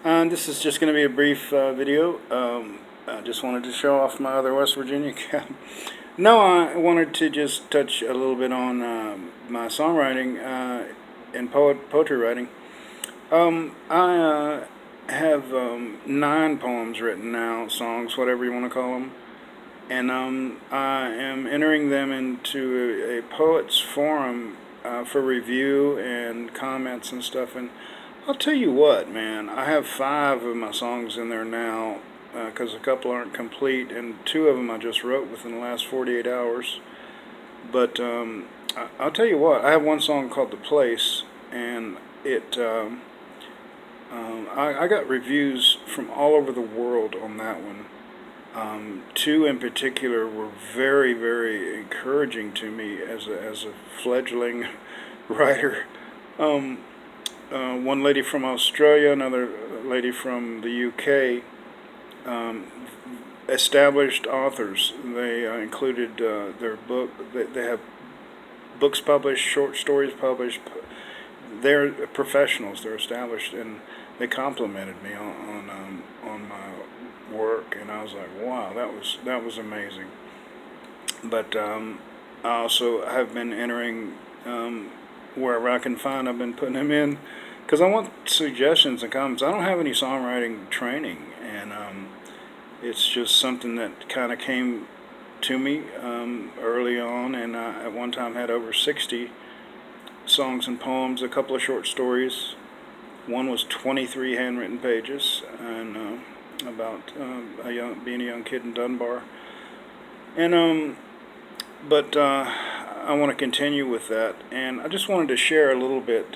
This is just going to be a brief video. I just wanted to show off my other West Virginia cap. No, I wanted to just touch a little bit on my songwriting and poetry writing. I have 9 poems written now, songs, whatever you want to call them. And I am entering them into a poets forum for review and comments and stuff. And I'll tell you what, man, I have 5 of my songs in there now because a couple aren't complete, and 2 of them I just wrote within the last 48 hours. But I'll tell you what, I have one song called "The Place," and I got reviews from all over the world on that one. 2 in particular were very, very encouraging to me as a fledgling writer. One lady from Australia, another lady from the UK, established authors. They included their book. They have books published, short stories published. They're professionals. They're established, and they complimented me on my work, and I was like, wow, that was amazing. But I also have been entering wherever I can find. I've been putting them in because I want suggestions and comments. I don't have any songwriting training, and it's just something that kind of came to me early on, and I at one time had over 60 songs and poems, a couple of short stories. One was 23 handwritten pages, and about being a young kid in Dunbar. And but I want to continue with that, and I just wanted to share a little bit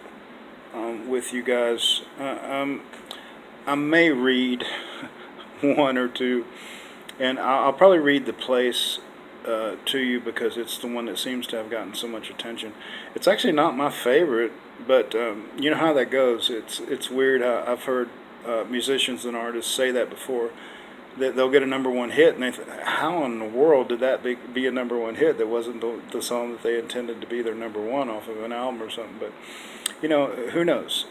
with you guys. I may read 1 or 2, and I'll probably read "The Place" to you because it's the one that seems to have gotten so much attention. It's actually not my favorite, but you know how that goes. It's weird. I've heard musicians and artists say that before. That they'll get a #1 hit, and they how in the world did that be a #1 hit? That wasn't the song that they intended to be their #1 off of an album or something. But you know, who knows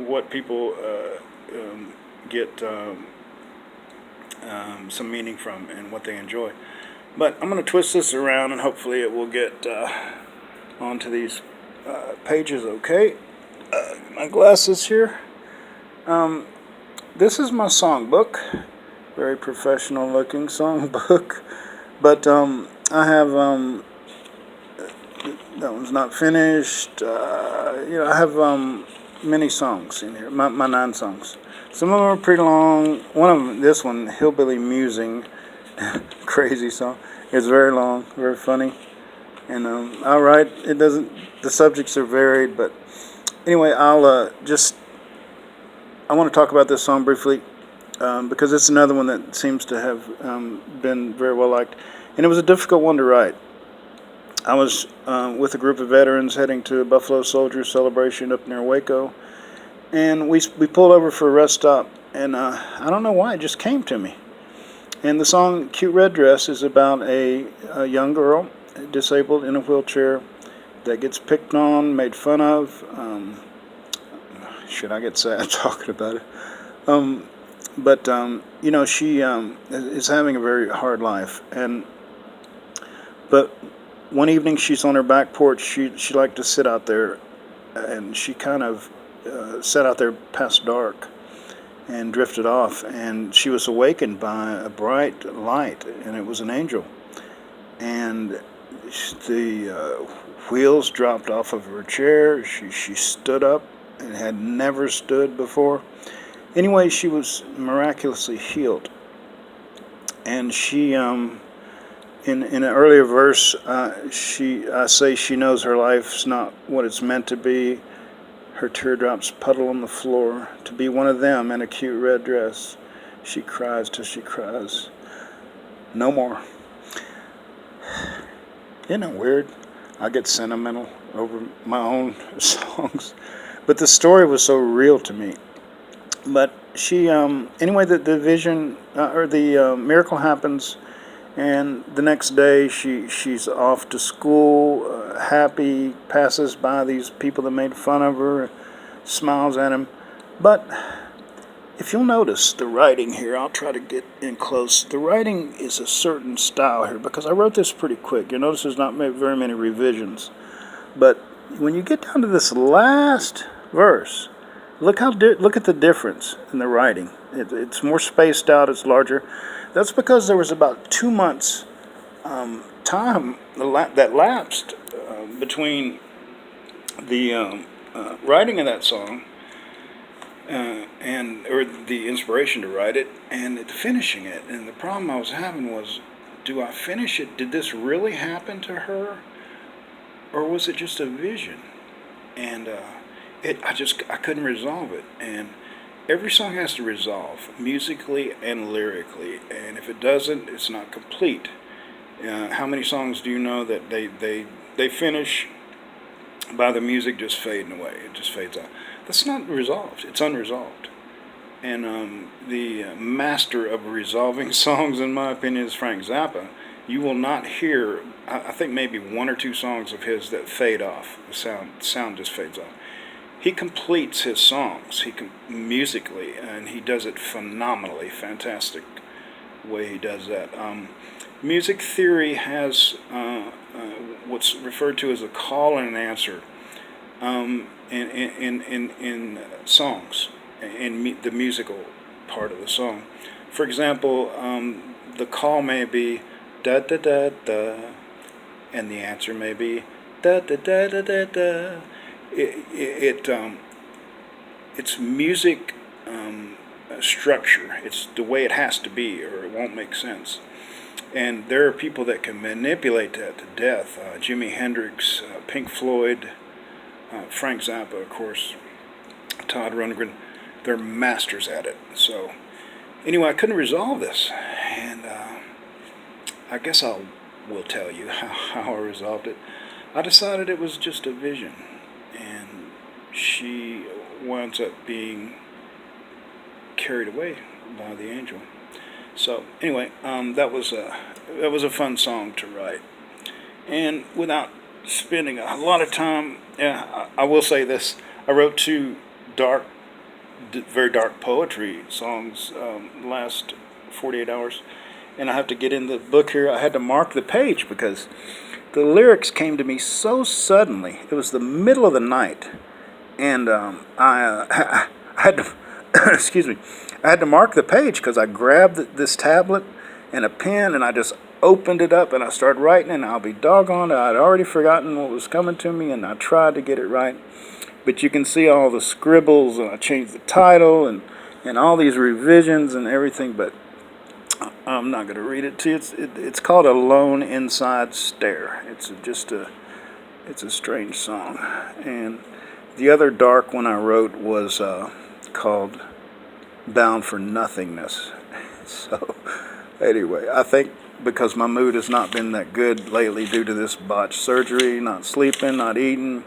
what people get some meaning from and what they enjoy. But I'm going to twist this around, and hopefully it will get onto these pages. Okay, my glasses here. This is my songbook. Very professional looking songbook. But I have that one's not finished. I have many songs in here. My 9 songs. Some of them are pretty long. One of them, this one, "Hillbilly Musing," crazy song. It's very long, very funny. And I write. It doesn't. The subjects are varied, but anyway, I want to talk about this song briefly. Because it's another one that seems to have been very well liked. And it was a difficult one to write. I was with a group of veterans heading to a Buffalo Soldiers celebration up near Waco. And we pulled over for a rest stop, and I don't know why, it just came to me. And the song "Cute Red Dress" is about a young girl, disabled, in a wheelchair, that gets picked on, made fun of. Should I get sad talking about it? But she is having a very hard life, but one evening she's on her back porch. She liked to sit out there, and she kind of sat out there past dark and drifted off, and she was awakened by a bright light, and it was an angel, and the wheels dropped off of her chair. She stood up and had never stood before. Anyway, she was miraculously healed, and she, in an earlier verse, I say she knows her life's not what it's meant to be. Her teardrops puddle on the floor to be one of them in a cute red dress. She cries till she cries no more. Isn't it weird? I get sentimental over my own songs, but the story was so real to me. But she, anyway, the vision or the miracle happens, and the next day she's off to school, happy, passes by these people that made fun of her, smiles at him. But If you'll notice the writing here, I'll try to get in close. The writing is a certain style here because I wrote this pretty quick. You'll notice there's not very many revisions. But when you get down to this last verse, look at the difference in the writing. It's more spaced out. It's larger. That's because there was about 2 months time that lapsed between the writing of that song or the inspiration to write it and finishing it. And the problem I was having was, do I finish it? Did this really happen to her, or was it just a vision? And I couldn't resolve it. And every song has to resolve musically and lyrically, and if it doesn't, it's not complete. How many songs do you know that they finish by the music just fading away? It just fades out. That's not resolved. It's unresolved. And the master of resolving songs, in my opinion, is Frank Zappa. You will not hear, I think maybe 1 or 2 songs of his that fade off. The sound just fades off. He completes his songs musically, and he does it phenomenally. Fantastic way he does that. Music theory has what's referred to as a call and an answer in songs, in the musical part of the song. For example, the call may be da da da da, and the answer may be da da da da da da. It's music structure. It's the way it has to be, or it won't make sense. And there are people that can manipulate that to death. Jimi Hendrix, Pink Floyd, Frank Zappa, of course, Todd Rundgren. They're masters at it. So anyway, I couldn't resolve this, and I guess will tell you how I resolved it. I decided it was just a vision, and she winds up being carried away by the angel. So anyway, that was a fun song to write, and without spending a lot of time, I will say this: I wrote 2 very dark poetry songs last 48 hours, and I have to get in the book here. I had to mark the page because the lyrics came to me so suddenly. It was the middle of the night, and I had to excuse me. I had to mark the page because I grabbed this tablet and a pen, and I just opened it up and I started writing, and I'll be doggone, I'd already forgotten what was coming to me, and I tried to get it right. But you can see all the scribbles, and I changed the title and all these revisions and everything, but I'm not going to read it to you. It's called Alone Inside Stare. It's a strange song. And the other dark one I wrote was called Bound for Nothingness. So anyway, I think because my mood has not been that good lately due to this botched surgery, not sleeping, not eating,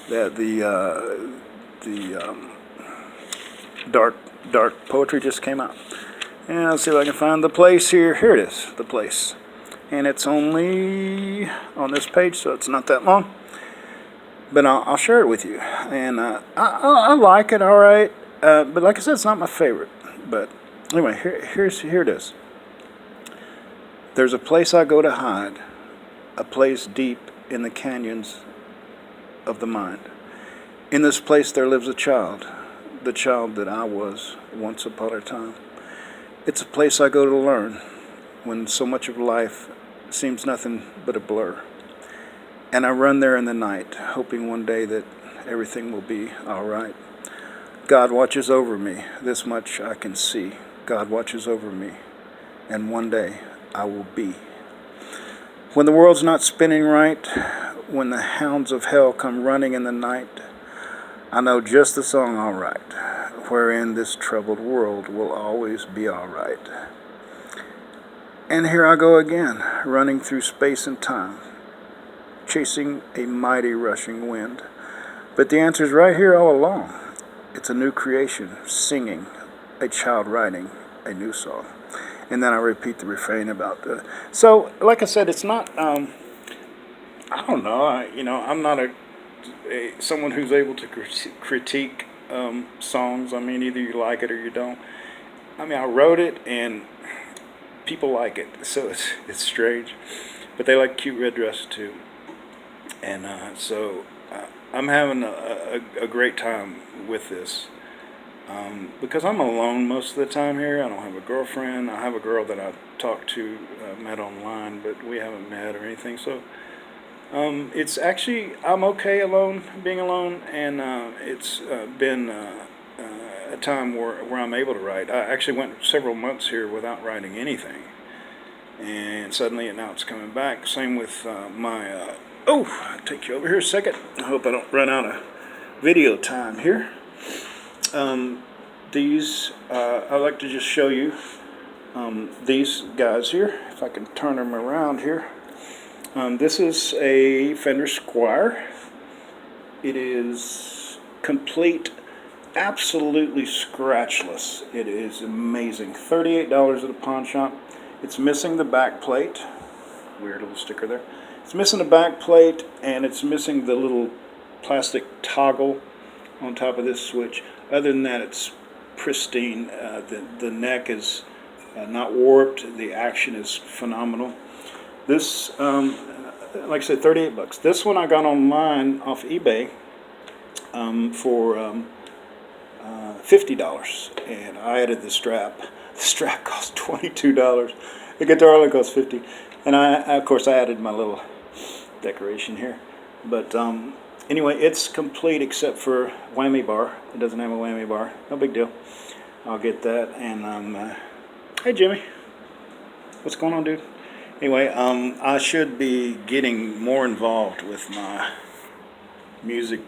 that the dark poetry just came out. And let's see if I can find the place here. Here it is, the place. And it's only on this page, so it's not that long. But I'll share it with you. And I like it, all right. But like I said, it's not my favorite. But anyway, here it is. There's a place I go to hide, a place deep in the canyons of the mind. In this place there lives a child, the child that I was once upon a time. It's a place I go to learn when so much of life seems nothing but a blur. And I run there in the night, hoping one day that everything will be all right. God watches over me, this much I can see. God watches over me, and one day I will be. When the world's not spinning right, when the hounds of hell come running in the night, I know just the song all right, wherein this troubled world will always be all right. And here I go again, running through space and time, chasing a mighty rushing wind. But the answer's right here all along. It's a new creation, singing, a child writing a new song. And then I repeat the refrain about the... So, like I said, it's not... I don't know. I'm not someone who's able to critique songs. I mean, either you like it or you don't. I mean, I wrote it and people like it, so it's strange. But they like Cute Red Dress too. And I'm having a great time with this. Because I'm alone most of the time here. I don't have a girlfriend. I have a girl that I talked to, met online, but we haven't met or anything. So it's actually, I'm okay alone, being alone, and it's been a time where I'm able to write. I actually went several months here without writing anything, and suddenly now it's coming back. Same with my, I'll take you over here a second. I hope I don't run out of video time here. I'd like to just show you these guys here, if I can turn them around here. This is a Fender Squire. It is complete, absolutely scratchless. It is amazing. $38 at a pawn shop. It's missing the back plate. Weird little sticker there. It's missing the back plate, and it's missing the little plastic toggle on top of this switch. Other than that, it's pristine. The neck is not warped. The action is phenomenal. This, like I said, $38. This one I got online off eBay for $50, and I added the strap. The strap cost $22. The guitar only cost $50, and of course I added my little decoration here. But anyway, it's complete except for whammy bar. It doesn't have a whammy bar. No big deal. I'll get that. And hey Jimmy, what's going on, dude? Anyway, I should be getting more involved with my music,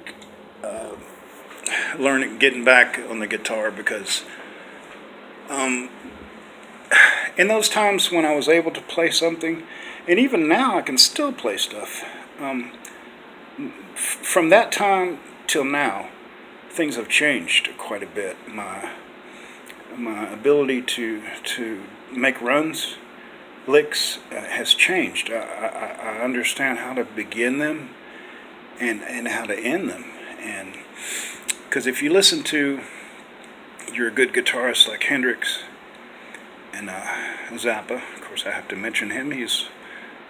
getting back on the guitar, because in those times when I was able to play something, and even now I can still play stuff. From that time till now, things have changed quite a bit. My ability to make runs, licks, has changed. I understand how to begin them and how to end them. And because if you listen to, you're a good guitarist like Hendrix and Zappa, of course I have to mention him. He's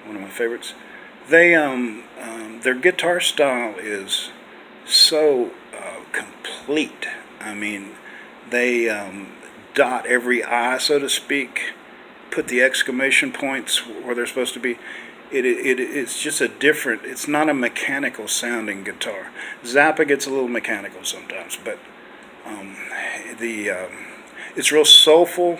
one of my favorites. They their guitar style is so complete. I mean, they dot every I, so to speak, put the exclamation points where they're supposed to be. It's just a different. It's not a mechanical sounding guitar. Zappa gets a little mechanical sometimes, but it's real soulful.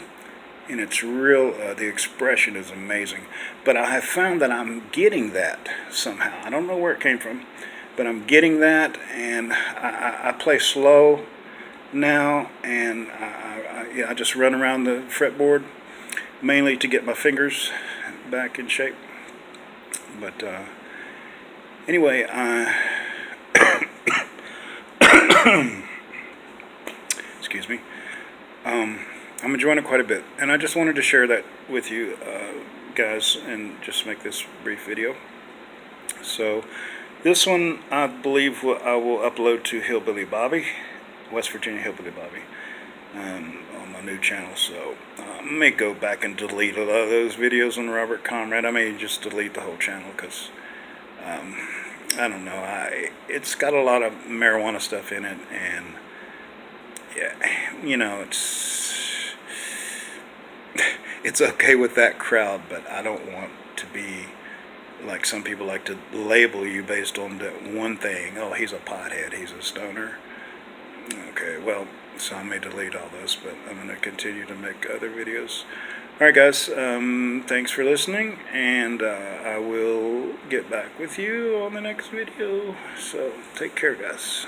And it's real, the expression is amazing. But I have found that I'm getting that somehow. I don't know where it came from, but I'm getting that, and I play slow now, and I just run around the fretboard, mainly to get my fingers back in shape. But anyway, excuse me. I'm enjoying it quite a bit, and I just wanted to share that with you guys, and just make this brief video. So this one I believe I will upload to Hillbilly Bobby, West Virginia Hillbilly Bobby, on my new channel. So I may go back and delete a lot of those videos on Robert Conrad. I may just delete the whole channel, because I don't know, it's got a lot of marijuana stuff in it, and yeah, you know, it's okay with that crowd, but I don't want to be like some people like to label you based on that one thing. Oh, he's a pothead, he's a stoner. Okay, well, so I may delete all this, but I'm going to continue to make other videos. Alright guys, thanks for listening, and I will get back with you on the next video. So take care guys.